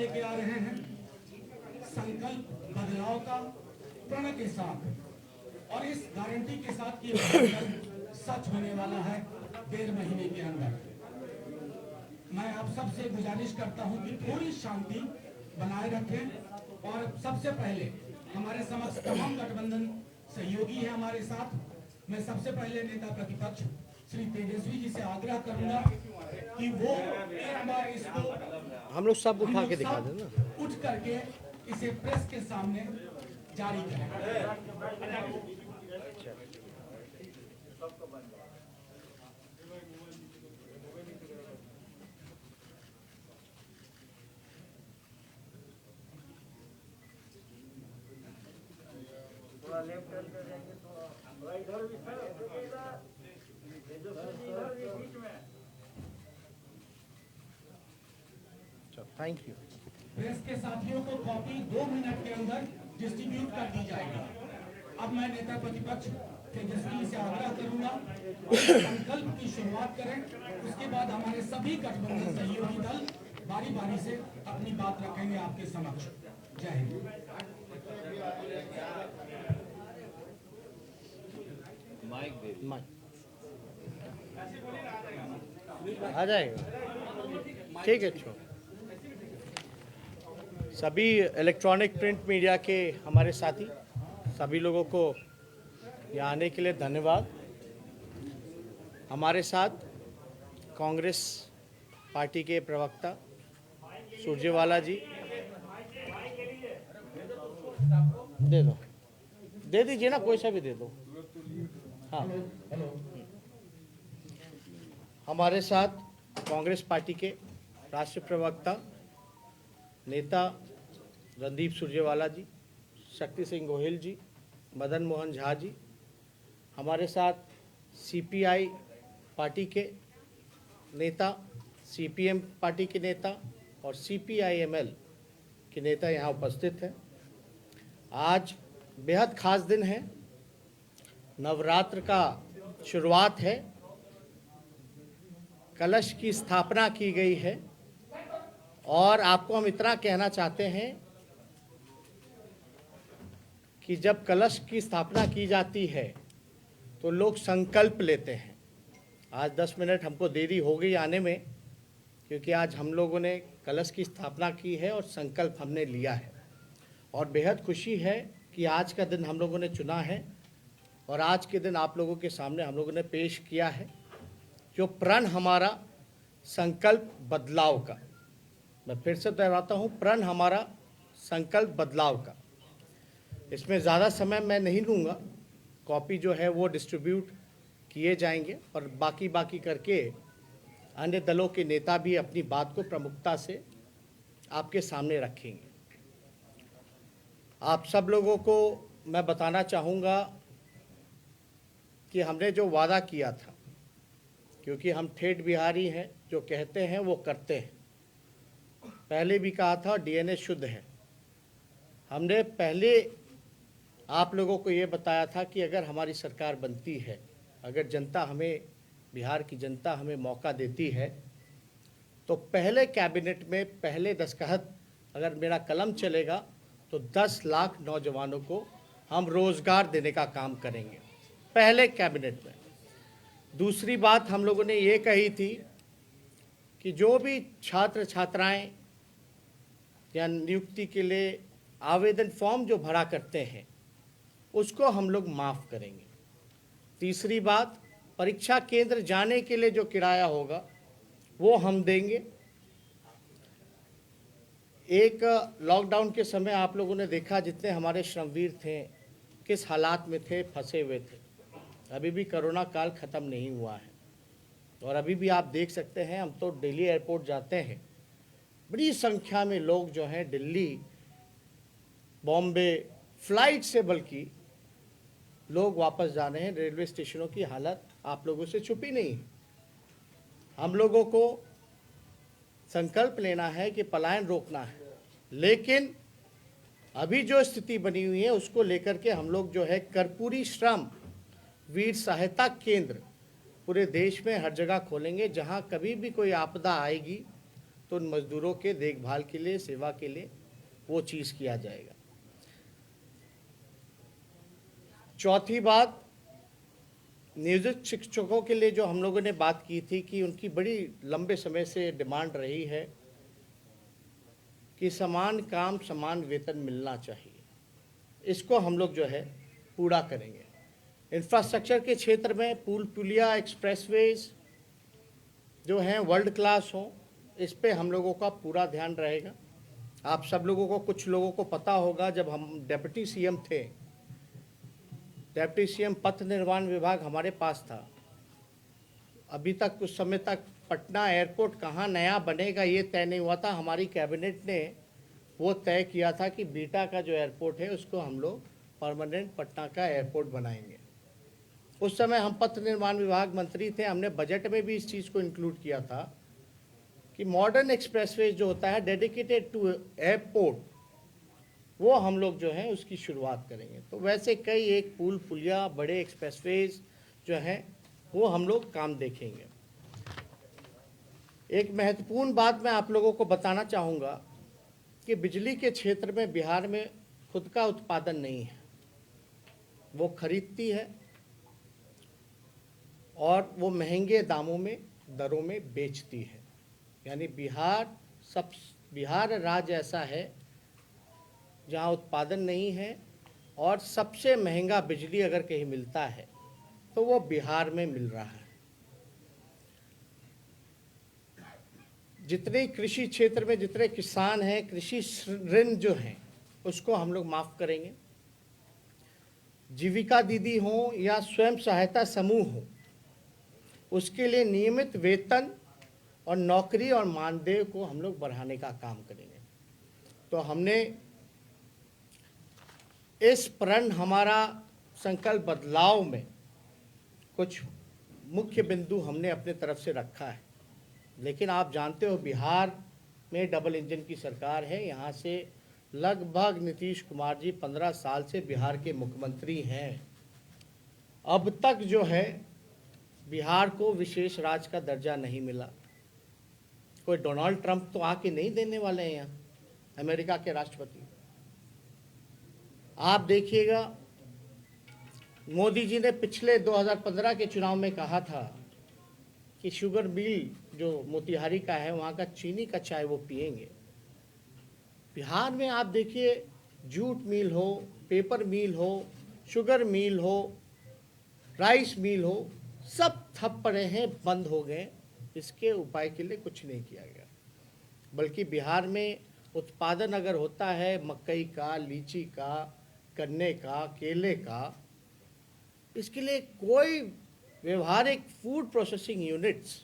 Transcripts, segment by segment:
लेके आ रहे हैं संकल्प बदलाव का प्रण के साथ, और इस गारंटी के साथ कि सच होने वाला है 1.5 महीने के अंदर। मैं आप सबसे गुजारिश करता हूं कि थोड़ी शांति बनाए रखें, और सबसे पहले हमारे समक्ष तमाम गठबंधन सहयोगी है हमारे साथ। मैं सबसे पहले नेता प्रतिपक्ष श्री तेजस्वी जी से आग्रह करूंगा कि वो एक बार इसको हम लोग सब उठा के दिखा दें ना, उठ करके इसे प्रेस के सामने जारी करें। Thank you. प्रेस के साथियों को कॉपी 2 मिनट के अंदर डिस्ट्रीब्यूट कर दी जाएगी। अब मैं नेता प्रतिपक्ष तेजस्वी से आग्रह करूंगा संकल्प की शुरुआत करें, उसके बाद हमारे सभी गठबंधन सहयोगी दल बारी बारी से अपनी बात रखेंगे आपके समक्ष। जय हिंद। माइक आ जाएगा, ठीक है। छोड़ सभी इलेक्ट्रॉनिक प्रिंट मीडिया के हमारे साथी सभी लोगों को यहाँ आने के लिए धन्यवाद। हमारे साथ कांग्रेस पार्टी के प्रवक्ता सुरजेवाला जी, दे दीजिए ना, कोई सा भी दे दो। हाँ, हमारे साथ कांग्रेस पार्टी के राष्ट्रीय प्रवक्ता नेता रणदीप सुरजेवाला जी, शक्ति सिंह गोहिल जी, मदन मोहन झा जी। हमारे साथ सीपीआई पार्टी के नेता, सीपीएम पार्टी के नेता और सीपीआईएमएल के नेता यहाँ उपस्थित हैं। आज बेहद खास दिन है, नवरात्र का शुरुआत है, कलश की स्थापना की गई है, और आपको हम इतना कहना चाहते हैं कि जब कलश की स्थापना की जाती है तो लोग संकल्प लेते हैं। आज 10 मिनट हमको देरी हो गई आने में, क्योंकि आज हम लोगों ने कलश की स्थापना की है और संकल्प हमने लिया है, और बेहद खुशी है कि आज का दिन हम लोगों ने चुना है और आज के दिन आप लोगों के सामने हम लोगों ने पेश किया है जो प्रण हमारा संकल्प बदलाव का। मैं फिर से दोहराता हूँ, प्रण हमारा संकल्प बदलाव का। इसमें ज़्यादा समय मैं नहीं लूँगा, कॉपी जो है वो डिस्ट्रीब्यूट किए जाएंगे और बाकी करके अन्य दलों के नेता भी अपनी बात को प्रमुखता से आपके सामने रखेंगे। आप सब लोगों को मैं बताना चाहूँगा कि हमने जो वादा किया था, क्योंकि हम ठेठ बिहारी हैं, जो कहते हैं वो करते हैं। पहले भी कहा था, डीएनए शुद्ध है। हमने पहले आप लोगों को ये बताया था कि अगर हमारी सरकार बनती है, अगर जनता हमें, बिहार की जनता हमें मौका देती है, तो पहले कैबिनेट में पहले दस्तखत अगर मेरा कलम चलेगा तो 10 लाख नौजवानों को हम रोज़गार देने का काम करेंगे, पहले कैबिनेट में। दूसरी बात हम लोगों ने ये कही थी कि जो भी छात्र छात्राएं या नियुक्ति के लिए आवेदन फॉर्म जो भरा करते हैं उसको हम लोग माफ़ करेंगे। तीसरी बात, परीक्षा केंद्र जाने के लिए जो किराया होगा वो हम देंगे। एक लॉकडाउन के समय आप लोगों ने देखा जितने हमारे श्रमवीर थे किस हालात में थे, फंसे हुए थे। अभी भी कोरोना काल ख़त्म नहीं हुआ है और अभी भी आप देख सकते हैं, हम तो दिल्ली एयरपोर्ट जाते हैं, बड़ी संख्या में लोग जो हैं दिल्ली, बॉम्बे फ्लाइट से बल्कि लोग वापस जा रहे हैं। रेलवे स्टेशनों की हालत आप लोगों से छुपी नहीं है। हम लोगों को संकल्प लेना है कि पलायन रोकना है, लेकिन अभी जो स्थिति बनी हुई है उसको लेकर के हम लोग जो है कर्पूरी श्रम वीर सहायता केंद्र पूरे देश में हर जगह खोलेंगे। जहां कभी भी कोई आपदा आएगी तो उन मजदूरों के देखभाल के लिए, सेवा के लिए वो चीज़ किया जाएगा। चौथी बात, नियोजित शिक्षकों के लिए जो हम लोगों ने बात की थी कि उनकी बड़ी लंबे समय से डिमांड रही है कि समान काम समान वेतन मिलना चाहिए, इसको हम लोग जो है पूरा करेंगे। इंफ्रास्ट्रक्चर के क्षेत्र में पुल पुलिया एक्सप्रेसवेज जो हैं वर्ल्ड क्लास हों, इस पे हम लोगों का पूरा ध्यान रहेगा। आप सब लोगों को, कुछ लोगों को पता होगा, जब हम डिप्टी सीएम थे, डिप्टी सीएम पथ निर्माण विभाग हमारे पास था। अभी तक कुछ समय तक पटना एयरपोर्ट कहाँ नया बनेगा ये तय नहीं हुआ था। हमारी कैबिनेट ने वो तय किया था कि बीटा का जो एयरपोर्ट है उसको हम लोग परमानेंट पटना का एयरपोर्ट बनाएंगे। उस समय हम पथ निर्माण विभाग मंत्री थे, हमने बजट में भी इस चीज़ को इंक्लूड किया था कि मॉडर्न एक्सप्रेसवे जो होता है डेडिकेटेड टू एयरपोर्ट, वो हम लोग जो है उसकी शुरुआत करेंगे। तो वैसे कई एक पुल पुलिया बड़े एक्सप्रेसवेज जो हैं वो हम लोग काम देखेंगे। एक महत्वपूर्ण बात मैं आप लोगों को बताना चाहूँगा कि बिजली के क्षेत्र में बिहार में खुद का उत्पादन नहीं है, वो खरीदती है और वो महंगे दामों में, दरों में बेचती है। यानी बिहार राज्य ऐसा है जहाँ उत्पादन नहीं है और सबसे महंगा बिजली अगर कहीं मिलता है तो वो बिहार में मिल रहा है। जितने कृषि क्षेत्र में जितने किसान हैं, कृषि ऋण जो हैं उसको हम लोग माफ़ करेंगे। जीविका दीदी हो या स्वयं सहायता समूह हो, उसके लिए नियमित वेतन और नौकरी और मानदेय को हम लोग बढ़ाने का काम करेंगे। तो हमने इस प्रण हमारा संकल्प बदलाव में कुछ मुख्य बिंदु हमने अपने तरफ से रखा है। लेकिन आप जानते हो बिहार में डबल इंजन की सरकार है। यहाँ से लगभग नीतीश कुमार जी 15 साल से बिहार के मुख्यमंत्री हैं। अब तक जो है बिहार को विशेष राज्य का दर्जा नहीं मिला। कोई डोनाल्ड ट्रंप तो आके नहीं देने वाले हैं यहाँ, अमेरिका के राष्ट्रपति। आप देखिएगा, मोदी जी ने पिछले 2015 के चुनाव में कहा था कि शुगर मिल जो मोतिहारी का है वहाँ का चीनी का चाय वो पिएंगे। बिहार में आप देखिए, जूट मिल हो, पेपर मिल हो, शुगर मिल हो, राइस मिल हो, सब ठप पड़े हैं, बंद हो गए। इसके उपाय के लिए कुछ नहीं किया गया। बल्कि बिहार में उत्पादन अगर होता है मकई का, लीची का, गन्ने का, केले का, इसके लिए कोई व्यवहारिक फूड प्रोसेसिंग यूनिट्स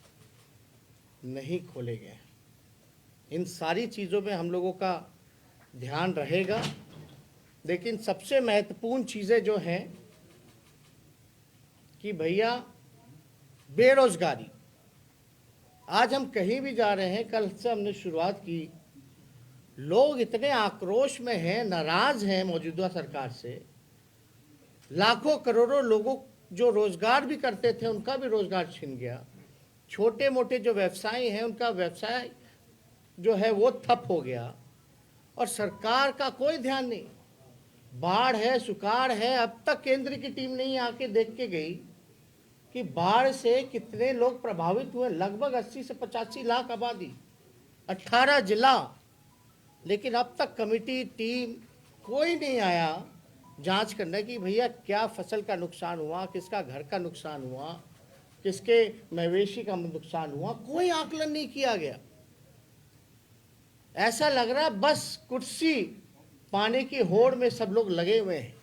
नहीं खोले गए। इन सारी चीज़ों में हम लोगों का ध्यान रहेगा। लेकिन सबसे महत्वपूर्ण चीज़ें जो हैं कि भैया बेरोजगारी, आज हम कहीं भी जा रहे हैं, कल से हमने शुरुआत की, लोग इतने आक्रोश में हैं, नाराज हैं मौजूदा सरकार से। लाखों करोड़ों लोगों जो रोजगार भी करते थे उनका भी रोजगार छिन गया। छोटे मोटे जो व्यवसायी हैं उनका व्यवसाय जो है वो ठप हो गया और सरकार का कोई ध्यान नहीं। बाढ़ है, सुखाड़ है, अब तक केंद्र की टीम नहीं आके देख के गई कि बाढ़ से कितने लोग प्रभावित हुए। लगभग 80 से 85 लाख आबादी, 18 जिला, लेकिन अब तक कमेटी टीम कोई नहीं आया जांच करने की भैया क्या फसल का नुकसान हुआ, किसका घर का नुकसान हुआ, किसके मवेशी का नुकसान हुआ। कोई आकलन नहीं किया गया। ऐसा लग रहा है बस कुर्सी पाने की होड़ में सब लोग लगे हुए हैं।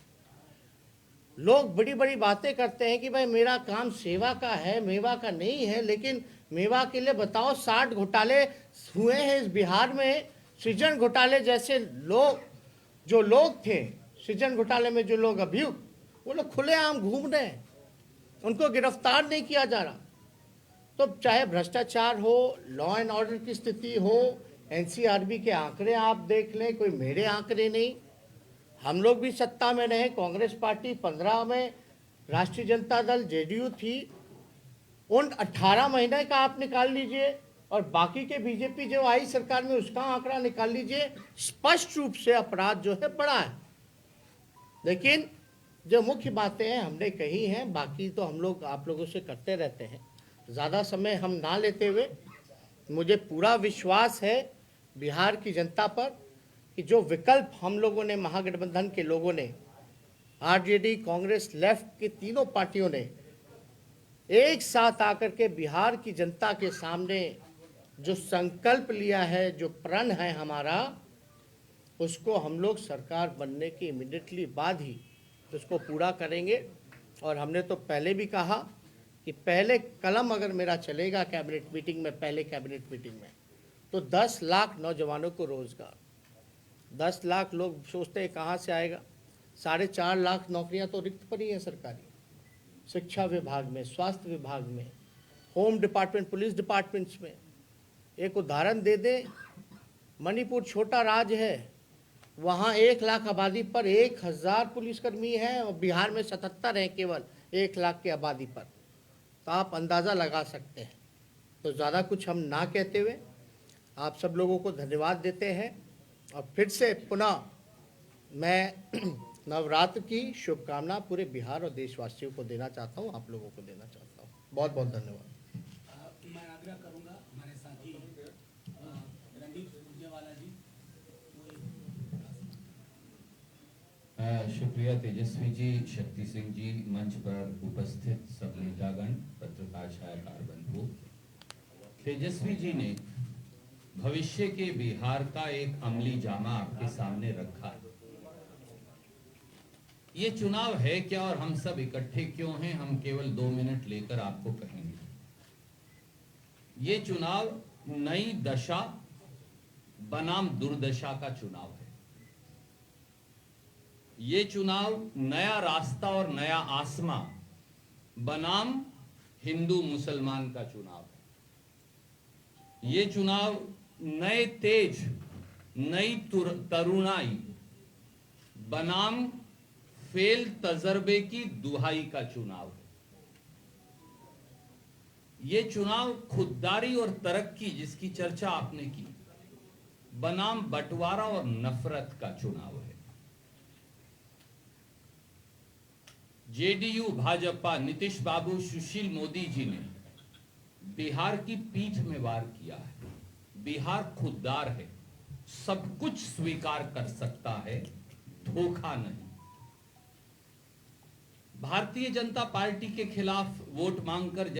लोग बड़ी बड़ी बातें करते हैं कि भाई मेरा काम सेवा का है, मेवा का नहीं है। लेकिन मेवा के लिए बताओ 60 घोटाले हुए हैं इस बिहार में। सृजन घोटाले जैसे जो लोग थे, सृजन घोटाले में जो लोग अभियुक्त, वो लोग खुलेआम घूम रहे हैं, उनको गिरफ्तार नहीं किया जा रहा। तो चाहे भ्रष्टाचार हो, लॉ एंड ऑर्डर की स्थिति हो, एनसीआरबी के आंकड़े आप देख लें, कोई मेरे आंकड़े नहीं। हम लोग भी सत्ता में रहे, कांग्रेस पार्टी 15 में, राष्ट्रीय जनता दल जेडीयू थी। उन 18 महीने का आप निकाल लीजिए, और बाकी के बीजेपी जो आई सरकार में उसका आंकड़ा निकाल लीजिए, स्पष्ट रूप से अपराध जो है बढ़ा है। लेकिन जो मुख्य बातें हैं हमने कही हैं, बाकी तो हम लोग आप लोगों से करते रहते हैं। ज़्यादा समय हम ना लेते हुए, मुझे पूरा विश्वास है बिहार की जनता पर कि जो विकल्प हम लोगों ने, महागठबंधन के लोगों ने, आरजेडी, कांग्रेस, लेफ्ट की तीनों पार्टियों ने एक साथ आकर के बिहार की जनता के सामने जो संकल्प लिया है, जो प्रण है हमारा, उसको हम लोग सरकार बनने के इमीडिएटली बाद ही उसको पूरा करेंगे। और हमने तो पहले भी कहा कि पहले कलम अगर मेरा चलेगा कैबिनेट मीटिंग में, पहले कैबिनेट मीटिंग में, तो 10 लाख नौजवानों को रोजगार, 10 लाख लोग सोचते हैं कहाँ से आएगा, 4.5 लाख नौकरियां तो रिक्त पड़ी हैं सरकारी, शिक्षा विभाग में, स्वास्थ्य विभाग में, होम डिपार्टमेंट, पुलिस डिपार्टमेंट्स में। एक उदाहरण दे दें, मणिपुर छोटा राज्य है, वहाँ 1 लाख आबादी पर 1000 पुलिसकर्मी हैं और बिहार में 77 हैं केवल 1 लाख की आबादी पर। तो आप अंदाज़ा लगा सकते हैं। तो ज़्यादा कुछ हम ना कहते हुए आप सब लोगों को धन्यवाद देते हैं और फिर से पुनः मैं नवरात्र की शुभकामना पूरे बिहार और देशवासियों को देना चाहता हूँ, आप लोगों को देना चाहता हूँ। बहुत बहुत धन्यवाद। मैं आग्रह करूंगा हमारे साथी रणदीप सुरजेवाला जी। शुक्रिया तेजस्वी जी, शक्ति सिंह जी, मंच पर उपस्थित सब नेतागण, पत्रकार, छायाकार बंधु। तेजस्वी जी ने भविष्य के बिहार का एक अमली जामा आपके सामने रखा है। ये चुनाव है क्या और हम सब इकट्ठे क्यों हैं, हम केवल 2 मिनट लेकर आपको कहेंगे। ये चुनाव नई दशा बनाम दुर्दशा का चुनाव है। ये चुनाव नया रास्ता और नया आसमां बनाम हिंदू मुसलमान का चुनाव है। ये चुनाव नए तेज, नई तरुणाई बनाम फेल तजर्बे की दुहाई का चुनाव है। ये चुनाव खुददारी और तरक्की, जिसकी चर्चा आपने की, बनाम बंटवारा और नफरत का चुनाव है। जेडीयू, भाजपा, नीतीश बाबू, सुशील मोदी जी ने बिहार की पीठ में वार किया है। बिहार खुददार है, सब कुछ स्वीकार कर सकता है, धोखा नहीं। भारतीय जनता पार्टी के खिलाफ वोट मांगकर